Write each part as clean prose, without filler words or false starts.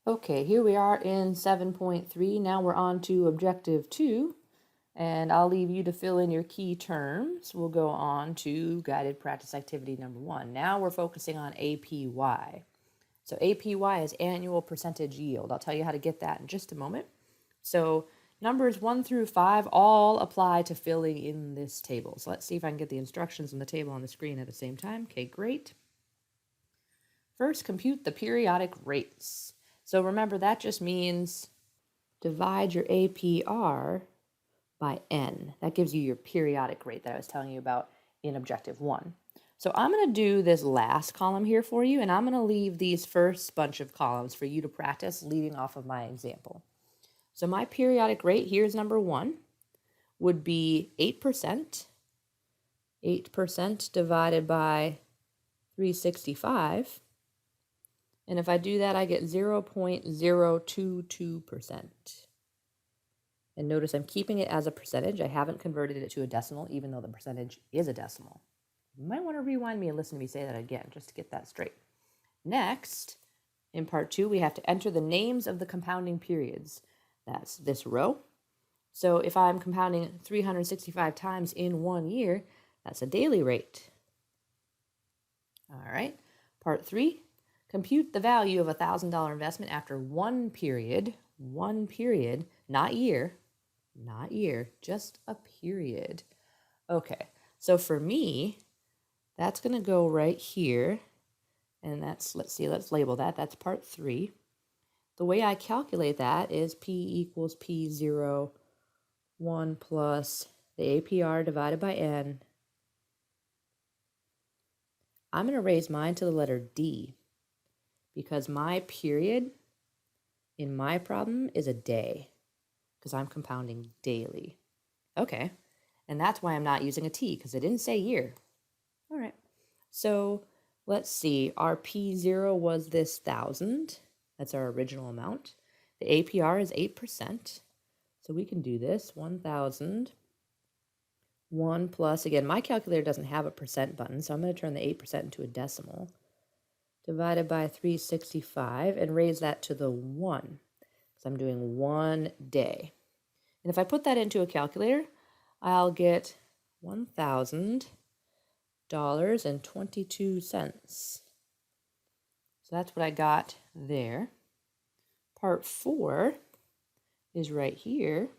Okay, here we are in 7.3. Now we're on to objective 2, and I'll leave you to fill in your key terms. We'll go on to guided practice activity number 1. Now we're focusing on APY. So APY is annual percentage yield. I'll tell you how to get that in just a moment. So numbers 1 through 5 all apply to filling in this table. So let's see if I can get the instructions in the table on the screen at the same time. Okay, great. First, compute the periodic rates. So remember, that just means divide your APR by n. That gives you your periodic rate that I was telling you about in objective 1. So I'm going to do this last column here for you, and I'm going to leave these first bunch of columns for you to practice leading off of my example. So my periodic rate, here's number 1, would be 8%. 8% divided by 365. And if I do that, I get 0.022%. And notice I'm keeping it as a percentage. I haven't converted it to a decimal, even though the percentage is a decimal. You might want to rewind me and listen to me say that again, just to get that straight. Next, in part 2, we have to enter the names of the compounding periods. That's this row. So if I'm compounding 365 times in 1 year, that's a daily rate. All right, part 3. Compute the value of a $1,000 investment after 1 period, not year, just a period. Okay, so for me, that's going to go right here, and that's, let's label that, that's part 3. The way I calculate that is P equals P0, 1 plus the APR divided by N. I'm going to raise mine to the letter D, because my period in my problem is a day, because I'm compounding daily. Okay, and that's why I'm not using a T, because it didn't say year. All right, so let's see, our P0 was this 1,000. That's our original amount. The APR is 8%, so we can do this, 1,000. 1 plus, again, my calculator doesn't have a percent button, so I'm going to turn the 8% into a decimal, divided by 365, and raise that to the 1, because I'm doing 1 day. And if I put that into a calculator, I'll get $1,000.22. So that's what I got there. Part 4 is right here.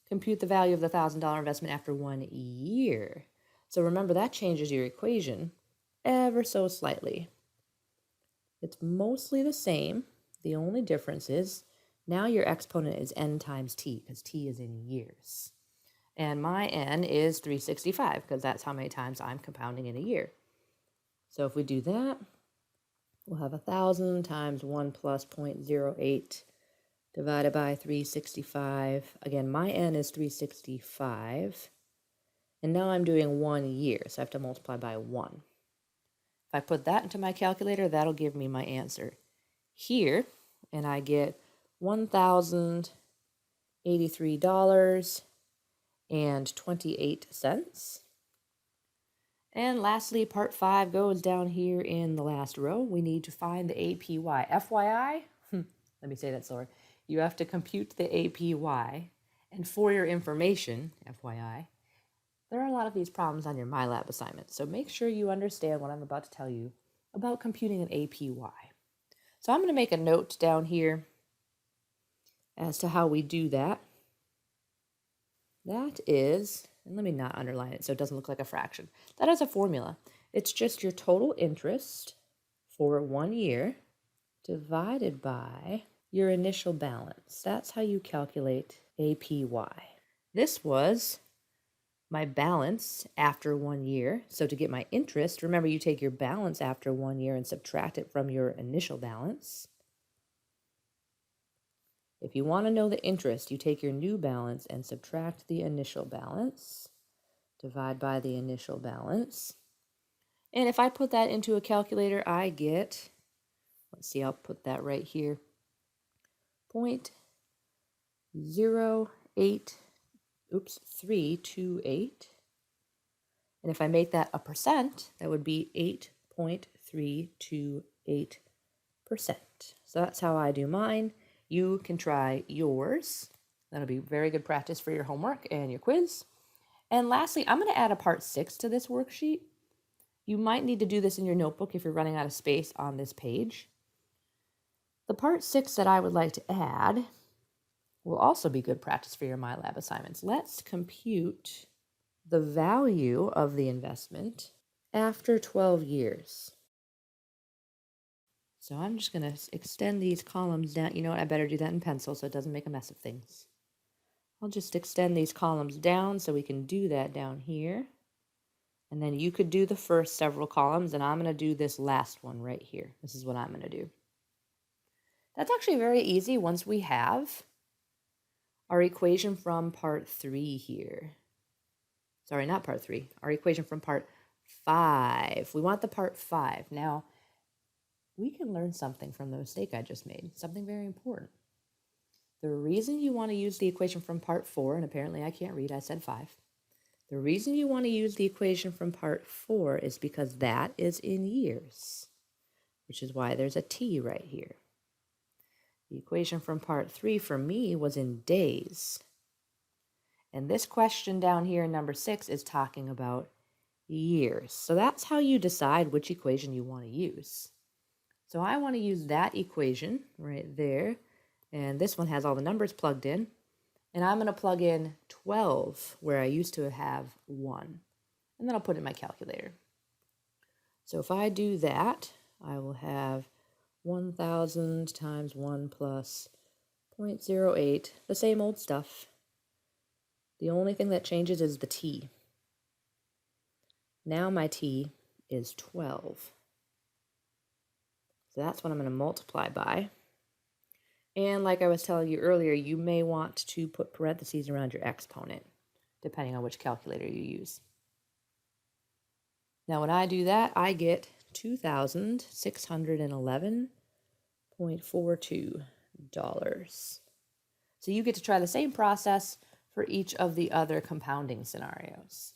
Compute the value of the $1,000 investment after 1 year. So remember, that changes your equation ever so slightly. It's mostly the same. The only difference is now your exponent is n times t, because t is in years. And my n is 365, because that's how many times I'm compounding in a year. So if we do that, we'll have 1,000 times 1 plus 0.08 divided by 365. Again, my n is 365. And now I'm doing 1 year, so I have to multiply by 1. If I put that into my calculator, that'll give me my answer here. And I get $1,083.28. And lastly, part 5 goes down here in the last row. We need to find the APY. FYI, let me say that slower. You have to compute the APY. And for your information, FYI, there are a lot of these problems on your MyLab assignment. So make sure you understand what I'm about to tell you about computing an APY. So I'm going to make a note down here as to how we do that. That is, and let me not underline it so it doesn't look like a fraction. That is a formula. It's just your total interest for 1 year divided by your initial balance. That's how you calculate APY. This was my balance after 1 year. So to get my interest, remember, you take your balance after 1 year and subtract it from your initial balance. If you want to know the interest, you take your new balance and subtract the initial balance, divide by the initial balance. And if I put that into a calculator, I get, let's see, I'll put that right here, 0.328. And if I make that a percent, that would be 8.328%. So that's how I do mine. You can try yours. That'll be very good practice for your homework and your quiz. And lastly, I'm going to add a part 6 to this worksheet. You might need to do this in your notebook if you're running out of space on this page. The part 6 that I would like to add will also be good practice for your MyLab assignments. Let's compute the value of the investment after 12 years. So I'm just going to extend these columns down. You know what? I better do that in pencil so it doesn't make a mess of things. I'll just extend these columns down so we can do that down here. And then you could do the first several columns, and I'm going to do this last one right here. This is what I'm going to do. That's actually very easy once we have our equation from part 3 here. Sorry, not part 3. Our equation from part 5. We want the part 5. Now, we can learn something from the mistake I just made, something very important. The reason you want to use the equation from part 4, and apparently I can't read, I said 5. The reason you want to use the equation from part 4 is because that is in years, which is why there's a T right here. The equation from part 3 for me was in days. And this question down here in number 6 is talking about years. So that's how you decide which equation you want to use. So I want to use that equation right there. And this one has all the numbers plugged in. And I'm going to plug in 12 where I used to have 1. And then I'll put it in my calculator. So if I do that, I will have 1,000 times 1 plus 0.08, the same old stuff. The only thing that changes is the t. Now my t is 12. So that's what I'm going to multiply by. And like I was telling you earlier, you may want to put parentheses around your exponent, depending on which calculator you use. Now when I do that, I get $2,611.42. So you get to try the same process for each of the other compounding scenarios.